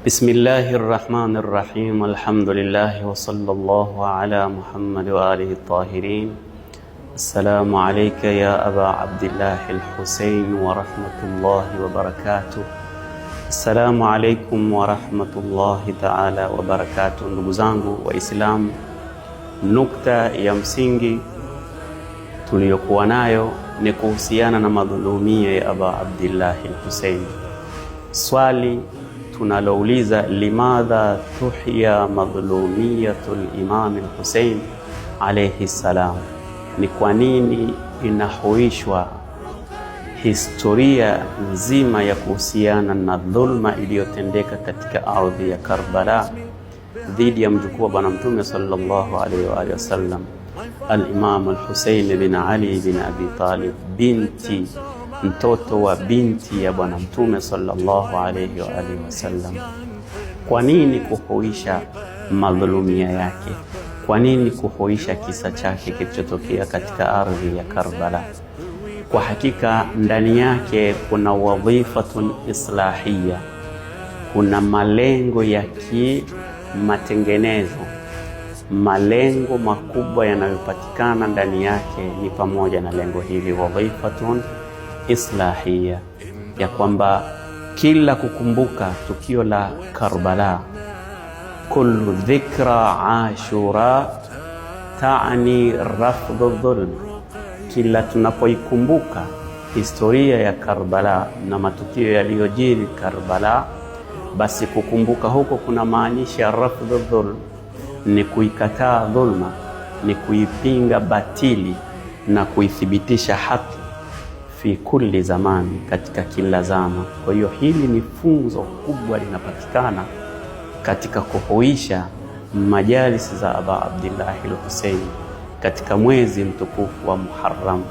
بسم الله الرحمن الرحيم. الحمد لله وصلى الله على محمد وآله الطاهرين. السلام عليك يا أبا عبد الله الحسين ورحمة الله وبركاته. السلام عليكم ورحمة الله تعالى وبركاته. Ndugu zangu Waislamu, nukta ya msingi tuliyokuwa nayo ni kuhusiana na madhulumia ya Aba Abdillah al-Husayn. Swali tunalouliza, limadha tuhya madhulumiyatul Imam al-Husayn alayhi salam, ni kwa nini inahuishwa historia nzima ya kuhusiana na dhulma iliyotendeka katika ardhi ya Karbala dhidi ya mjukuu wa Bwana Mtume sallallahu alaihi wa alihi wasallam, al-Imam al-Husayn bin Ali bin Abi Talib, binti mtoto wa binti ya Bwana Mtume sallallahu alaihi wa alihi wasallam. Kwa nini kuhuisha madhulumia yake? Kwa nini kuhuisha kisa chake kilichotokea katika ardhi ya Karbala? Kwa hakika ndani yake kuna wadhifatun islahia, kuna malengo ya kimatengenezo. Malengo makubwa yanayopatikana ndani yake ni pamoja na lengo hili, wadhifatun islahia, ya kwamba kila kukumbuka tukio la Karbala, kullu dhikra ashura taani rafdhu dhulm, kila tunapoikumbuka historia ya Karbala na matukio yaliyojiri Karbala, basi kukumbuka huko kuna maanisha rafdhu dhulm, ni kuikataa dhulma, ni kuipinga batili na kuithibitisha haki fi kulli zamani, katika kila zama. Kwa hiyo hili ni funzo kubwa linapatikana katika kuhuisha majalisi za Aba Abdillah al-Husayn katika mwezi mtukufu wa Muharram.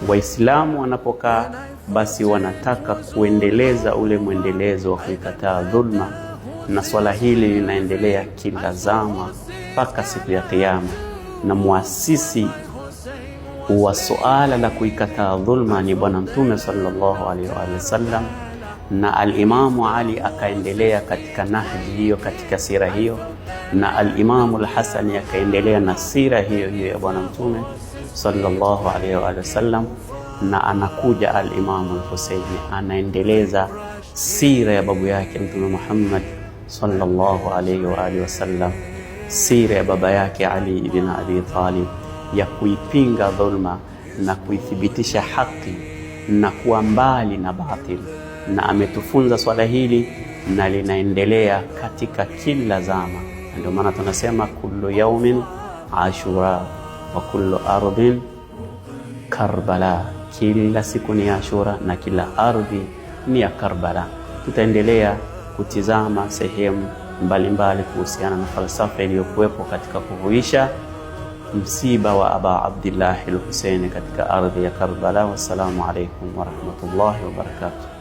Waislamu wanapokaa basi wanataka kuendeleza ule mwendelezo wa kuikataa dhulma, na swala hili linaendelea kila zama mpaka siku ya Kiyama, na muasisi wa suala la kuikataa dhulma ni Bwana Mtume sallallahu alaihi wa sallam, na al-Imamu Ali akaendelea katika nahji hiyo, katika sira hiyo, na al-Imamu al-Hasani akaendelea na sira hiyo hiyo ya Bwana Mtume sallallahu alaihi wa sallam, na anakuja al-Imamu al-Husayn anaendeleza sira ya babu yake Mtume Muhammad sallallahu alaihi wa sallam, sira ya baba yake Ali ibn Abi Talib ya kuipinga dhulma na kuithibitisha haki na kuwa mbali na batili. Na ametufunza swala hili na linaendelea katika kila zama. Ndio maana tunasema kullu yawmin ashura wa kullu ardhin Karbala, kila siku ni Ashura na kila ardhi ni ya Karbala. Tutaendelea kutizama sehemu mbalimbali kuhusiana na falsafa iliyokuwepo katika kuhuisha msiba wa Aba Abdillah al-Husayn katika ardhi ya Karbala. Wassalamu alaikum wa rahmatullahi wa barakatuh.